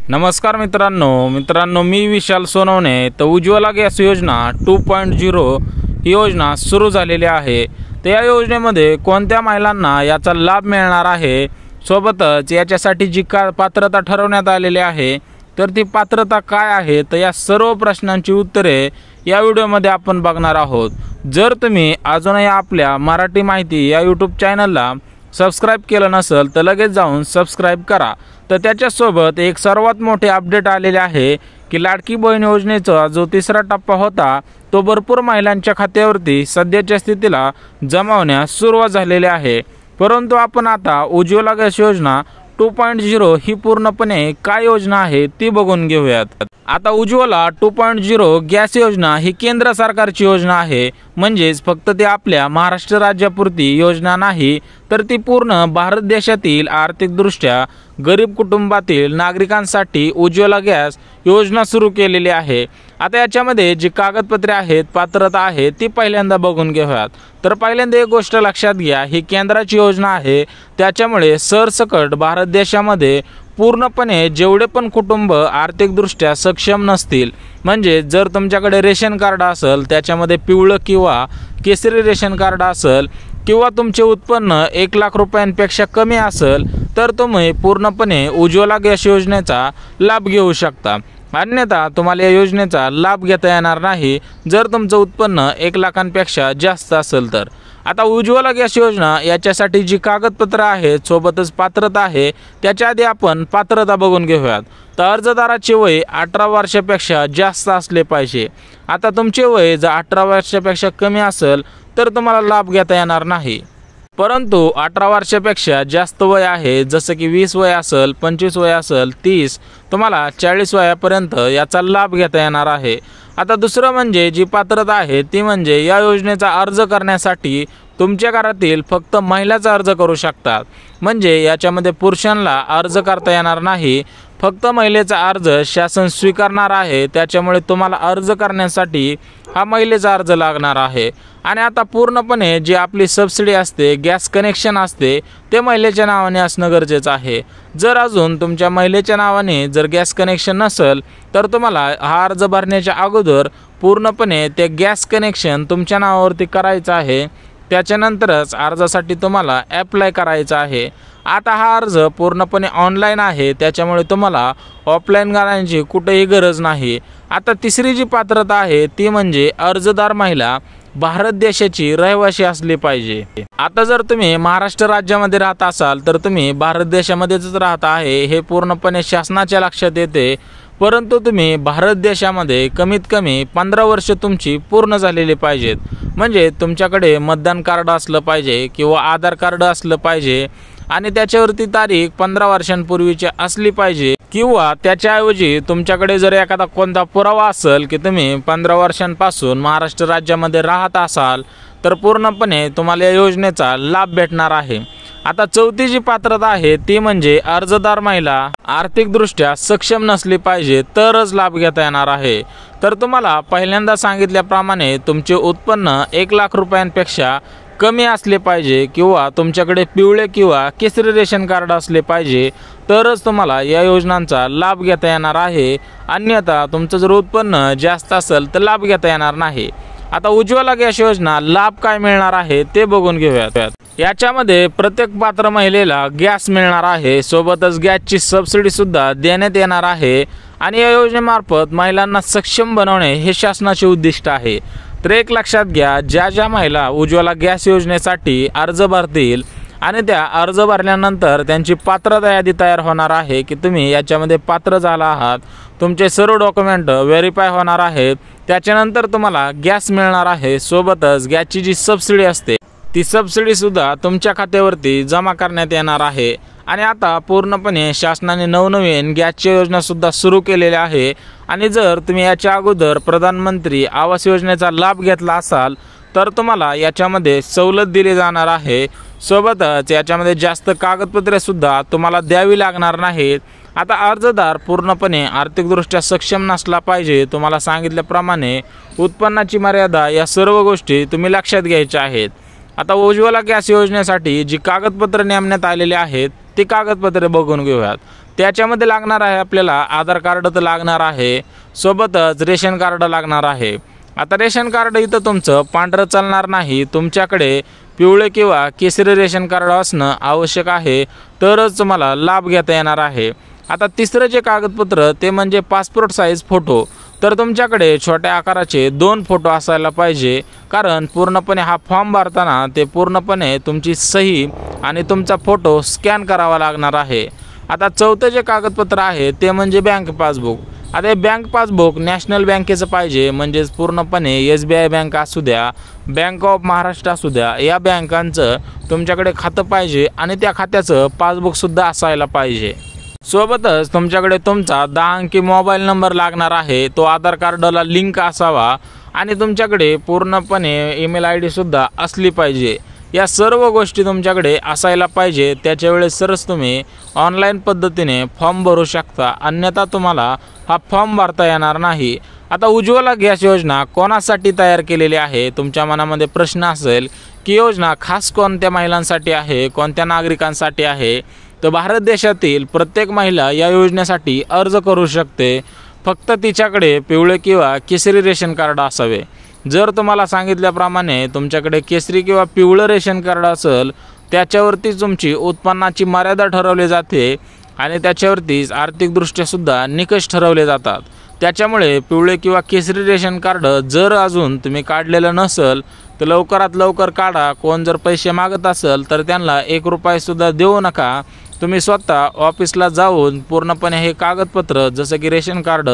नमस्कार मित्रांनो मी विशाल सोनवणे। तर उज्ज्वला गॅस योजना 2.0 ही योजना सुरू झालेली आहे। तर या योजनेमध्ये कोणत्या महिलांना याचा लाभ मिळणार आहे, सोबतच याच्यासाठी जी पात्रता ठरवण्यात आलेली आहे तर ती पात्रता काय आहे, तर या सर्व प्रश्नांची उत्तरे या व्हिडिओमध्ये आपण बघणार आहोत। जर तुम्ही अजूनही आपल्या मराठी माहिती या यूट्यूब चॅनलला सबस्क्राइब केलं नसेल तर लगेच जाऊन सबस्क्राइब करा। तर त्याच्यासोबत एक सर्वात मोठे अपडेट आलेले आहे की लाडकी बहीण योजनेचा जो तिसरा टप्पा होता तो भरपूर महिलांच्या खात्यावरती सध्याच्या स्थितीला जमा होण्यास सुरुवात झालेली आहे। परंतु आपण आता उज्ज्वला गॅस योजना 2.0 ही पूर्णपणे काय योजना आहे ती बघून घेऊयात। आता उज्ज्वला 2.0 गॅस योजना ही केंद्र सरकारची योजना आहे। म्हणजेच फक्त ते आपल्या महाराष्ट्र राज्यापुरती योजना नाही, तर ती पूर्ण भारत देशातील आर्थिकदृष्ट्या गरीब कुटुंबातील नागरिकांसाठी उज्ज्वला गॅस योजना सुरू केलेली आहे। आता याच्यामध्ये जी कागदपत्रे आहेत, पात्रता आहे ती पहिल्यांदा बघून घेऊयात। तर पहिल्यांदा एक गोष्ट लक्षात घ्या, ही केंद्राची योजना आहे, त्याच्यामुळे सरसकट भारत देशामध्ये पूर्णपणे जेवढे पण कुटुंब आर्थिकदृष्ट्या सक्षम नसतील, म्हणजे जर तुमच्याकडे रेशन कार्ड असेल त्याच्यामध्ये पिवळं किंवा केसरी रेशन कार्ड असेल, किंवा तुमचे उत्पन्न 1 लाख रुपयांपेक्षा कमी असेल, तर तुम्ही पूर्णपणे उज्ज्वला गॅस योजनेचा लाभ घेऊ शकता। अन्यथा तुम्हाला या योजनेचा लाभ घेता येणार नाही जर तुमचं उत्पन्न 1 लाखांपेक्षा जास्त असेल तर। आता उज्ज्वला गॅस योजना याच्यासाठी जी कागदपत्र आहेत सोबतच पात्रता आहे, त्याच्या आधी आपण पात्रता बघून घेऊयात। तर अर्जदाराचे वय 18 वर्षापेक्षा जास्त असले पाहिजे। आता तुमचे वय जर 18 वर्षापेक्षा कमी असेल तर तुम्हाला लाभ घेता येणार नाही। परंतु 18 वर्षापेक्षा जास्त वय आहे, जसं की 20 वय असेल, 25 वय असेल, 30, तुम्हाला 40 वयापर्यंत याचा लाभ घेता येणार आहे। आता दुसरं म्हणजे जी पात्रता आहे ती म्हणजे या योजनेचा अर्ज करण्यासाठी तुमच्या घरातील फक्त महिलाच अर्ज करू शकतात। म्हणजे याच्यामध्ये पुरुषांना अर्ज करता येणार नाही, फक्त महिलेचा अर्ज शासन स्वीकारणार आहे। त्याच्यामुळे तुम्हाला अर्ज करण्यासाठी हा महिलेचा अर्ज लागणार आहे। आणि आता पूर्णपणे जी आपली सबसिडी असते, गॅस कनेक्शन असते, ते महिलेच्या नावाने असणं गरजेचं आहे। जर अजून तुमच्या महिलेच्या नावाने जर गॅस कनेक्शन नसेल तर तुम्हाला हा अर्ज भरण्याच्या अगोदर पूर्णपणे ते गॅस कनेक्शन तुमच्या नावावरती करायचं आहे, त्याच्यानंतरच अर्जासाठी तुम्हाला ॲप्लाय करायचं आहे। आता हा अर्ज पूर्णपणे ऑनलाईन आहे, त्याच्यामुळे तुम्हाला ऑफलाईन करण्याची कुठेही गरज नाही। आता तिसरी जी पात्रता आहे ती म्हणजे अर्जदार महिला भारत देशाची रहिवासी असली पाहिजे। आता जर तुम्ही महाराष्ट्र राज्यामध्ये राहत असाल तर तुम्ही भारत देशामध्येच राहत आहे हे पूर्णपणे शासनाच्या लक्षात येते। परंतु तुम्ही भारत देशामध्ये कमीत कमी 15 वर्ष तुमची पूर्ण झालेली पाहिजेत। म्हणजे तुमच्याकडे मतदान कार्ड असलं पाहिजे किंवा आधार कार्ड असलं पाहिजे, आणि त्याच्यावरती तारीख 15 वर्षांपूर्वीची असली पाहिजे, किंवा त्याच्याऐवजी तुमच्याकडे जर एखादा कोणता पुरावा असेल की तुम्ही 15 वर्षांपासून महाराष्ट्र राज्यामध्ये राहत असाल तर पूर्णपणे तुम्हाला या योजनेचा लाभ भेटणार आहे। आता चौथी जी पात्रता आहे ती म्हणजे अर्जदार महिला आर्थिकदृष्ट्या सक्षम नसली पाहिजे तरच लाभ घेता येणार आहे। तर तुम्हाला पहिल्यांदा सांगितल्याप्रमाणे तुमचे उत्पन्न 1 लाख रुपयांपेक्षा कमी असले पाहिजे, किंवा तुमच्याकडे पिवळे किंवा केसरी रेशन कार्ड असले पाहिजे, तरच तुम्हाला या योजनांचा लाभ घेता येणार आहे। अन्यथा तुमचं जर उत्पन्न जास्त असेल तर लाभ घेता येणार नाही। आता उज्ज्वला गॅस योजना लाभ काय मिळणार आहे ते बघून घेऊयात। याच्यामध्ये प्रत्येक पात्र महिलेला गॅस मिळणार आहे, सोबतच गॅसची सबसिडी सुद्धा देण्यात येणार आहे। आणि या योजनेमार्फत महिलांना सक्षम बनवणे हे शासनाचे उद्दिष्ट आहे। तर एक लक्षात घ्या, ज्या ज्या महिला उज्ज्वला गॅस योजनेसाठी अर्ज भरतील आणि त्या अर्ज भरल्यानंतर त्यांची पात्रता यादी तयार होणार आहे की तुम्ही याच्यामध्ये पात्र झाला आहात, तुमचे सर्व डॉक्युमेंट व्हेरीफाय होणार आहेत, त्याच्यानंतर तुम्हाला गॅस मिळणार आहे। सोबतच गॅसची जी सबसिडी असते ती सबसिडी सुद्धा तुमच्या खात्यावरती जमा करण्यात येणार आहे। आणि आता पूर्णपणे शासनाने नवनवीन गॅसची योजना सुद्धा सुरू केलेली आहे। आणि जर तुम्ही याच्या अगोदर प्रधानमंत्री आवास योजनेचा लाभ घेतला असाल तर तुम्हाला याच्यामध्ये सवलत दिली जाणार आहे। सोबतच याच्यामध्ये जास्त कागदपत्रे सुद्धा तुम्हाला द्यावी लागणार नाहीत। आता अर्जदार पूर्णपणे आर्थिकदृष्ट्या सक्षम नसला पाहिजे, तुम्हाला सांगितल्याप्रमाणे उत्पन्नाची मर्यादा, या सर्व गोष्टी तुम्ही लक्षात घ्यायच्या आहेत। आता उज्ज्वला गॅस योजनेसाठी जी कागदपत्रे नेमण्यात आलेली आहेत ती कागदपत्रे बघून घेऊयात। त्याच्यामध्ये लागणार आहे आपल्याला आधार कार्ड तर लागणार आहे, सोबतच रेशन कार्ड लागणार आहे। आता रेशन कार्ड इथं तुमचं पांढरं चालणार नाही, तुमच्याकडे पिवळे किंवा केसरी रेशन कार्ड असणं आवश्यक आहे, तरच तुम्हाला लाभ घेता येणार आहे। आता तिसरं जे कागदपत्र ते म्हणजे पासपोर्ट साईज फोटो। तर तुमच्याकडे छोट्या आकाराचे 2 फोटो असायला पाहिजे, कारण पूर्णपणे हा फॉर्म भरताना ते पूर्णपणे तुमची सही आणि तुमचा फोटो स्कॅन करावा लागणार आहे। आता चौथं जे कागदपत्र आहे ते म्हणजे बँक पासबुक। आता हे बँक पासबुक नॅशनल बँकेचं पाहिजे, म्हणजेच पूर्णपणे SBI बँक असू द्या, बँक ऑफ महाराष्ट्र असू द्या, या बँकांचं तुमच्याकडे खातं पाहिजे आणि त्या खात्याचं पासबुकसुद्धा असायला पाहिजे। सोबतच तुमच्याकडे तुमचा 10 अंकी मोबाईल नंबर लागणार आहे, तो आधार कार्डला लिंक असावा आणि तुमच्याकडे पूर्णपणे ईमेल ID सुद्धा असली पाहिजे। या सर्व गोष्टी तुमच्याकडे असायला पाहिजे, त्याच्या वेळेस सरच तुम्ही ऑनलाईन पद्धतीने फॉर्म भरू शकता, अन्यथा तुम्हाला हा फॉर्म भरता येणार नाही। आता उज्ज्वला गॅस योजना कोणासाठी तयार केलेली आहे, तुमच्या मनामध्ये प्रश्न असेल की योजना खास कोणत्या महिलांसाठी आहे, कोणत्या नागरिकांसाठी आहे। तर भारत देशातील प्रत्येक महिला या योजनेसाठी अर्ज करू शकते, फक्त तिच्याकडे पिवळे किंवा केसरी रेशन कार्ड असावे। जर तुम्हाला सांगितल्याप्रमाणे तुमच्याकडे केसरी किंवा पिवळं रेशन कार्ड असेल, त्याच्यावरती तुमची उत्पन्नाची मर्यादा ठरवली जाते आणि त्याच्यावरतीच आर्थिकदृष्ट्या सुद्धा निकष ठरवले जातात। त्याच्यामुळे पिवळे किंवा केसरी रेशन कार्ड जर अजून तुम्ही काढलेलं नसेल तर लवकरात लवकर काढा। कोण जर पैसे मागत असेल तर त्यांना 1 रुपया सुद्धा देऊ नका, तुम्ही स्वतः ऑफिसला जाऊन पूर्णपणे हे कागदपत्र जसं की रेशन कार्ड,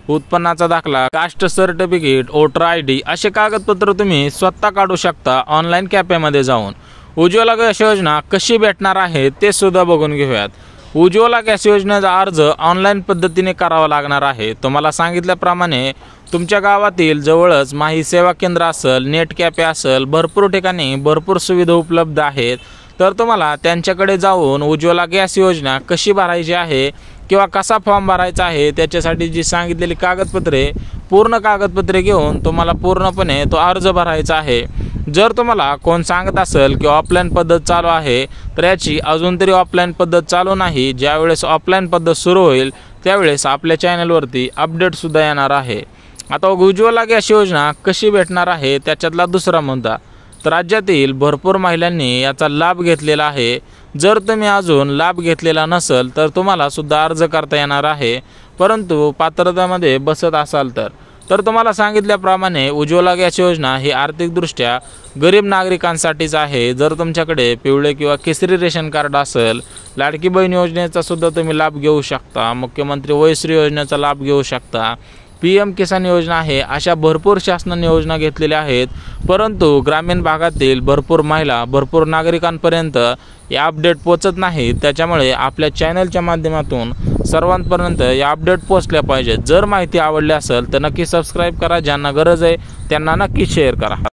उत्पन्नाचा दाखला, कास्ट सर्टिफिकेट, वोटर ID असे कागदपत्र तुम्ही स्वतः काढू शकता ऑनलाईन कॅफेमध्ये जाऊन। उज्ज्वला गॅस योजना कशी भेटणार आहे ते सुद्धा बघून घेऊयात। उज्ज्वला गॅस योजनेचा अर्ज ऑनलाईन पद्धतीने करावा लागणार आहे। तुम्हाला सांगितल्याप्रमाणे तुमच्या गावातील जवळच माही सेवा केंद्र असेल, नेट कॅफे असेल, भरपूर ठिकाणी भरपूर सुविधा उपलब्ध आहेत। तर तुम्हाला त्यांच्याकडे जाऊन उज्ज्वला गॅस योजना कशी भरायची आहे किंवा कसा फॉर्म भरायचा आहे त्याच्यासाठी जी सांगितलेली कागदपत्रे, पूर्ण कागदपत्रे घेऊन तुम्हाला पूर्णपणे तो अर्ज भरायचा आहे। जर तुम्हाला कोण सांगत असेल की ऑफलाईन पद्धत चालू आहे, तर याची अजून तरी ऑफलाईन पद्धत चालू नाही। ज्यावेळेस ऑफलाईन पद्धत सुरू होईल त्यावेळेस आपल्या चॅनलवरती अपडेटसुद्धा येणार आहे। आता उज्ज्वला गॅस योजना कशी भेटणार आहे त्याच्यातला दुसरा मुद्दा, तर राज्यातील भरपूर महिलांनी याचा लाभ घेतलेला आहे। जर तुम्ही अजून लाभ घेतलेला नसेल तर तुम्हाला सुद्धा अर्ज करता येणार आहे, परंतु पात्रतेमध्ये बसत असाल तर तुम्हाला सांगितल्याप्रमाणे उज्ज्वला गॅस योजना ही आर्थिकदृष्ट्या गरीब नागरिकांसाठीच आहे। जर तुमच्याकडे पिवळे किंवा केसरी रेशन कार्ड असेल, लाडकी बहीण योजनेचा सुद्धा तुम्ही लाभ घेऊ शकता, मुख्यमंत्री वयश्री योजनेचा लाभ घेऊ शकता, PM किसान योजना आहे, अशा भरपूर शासनाने योजना घेतलेल्या आहेत। परंतु ग्रामीण भागातील भरपूर महिला, भरपूर नागरिकांपर्यंत या अपडेट पोचत नाहीत, त्याच्यामुळे आपल्या चॅनलच्या माध्यमातून सर्वांपर्यंत या अपडेट पोचल्या पाहिजेत। जर माहिती आवडली असेल तर नक्की सबस्क्राईब करा, ज्यांना गरज आहे त्यांना नक्की शेअर करा।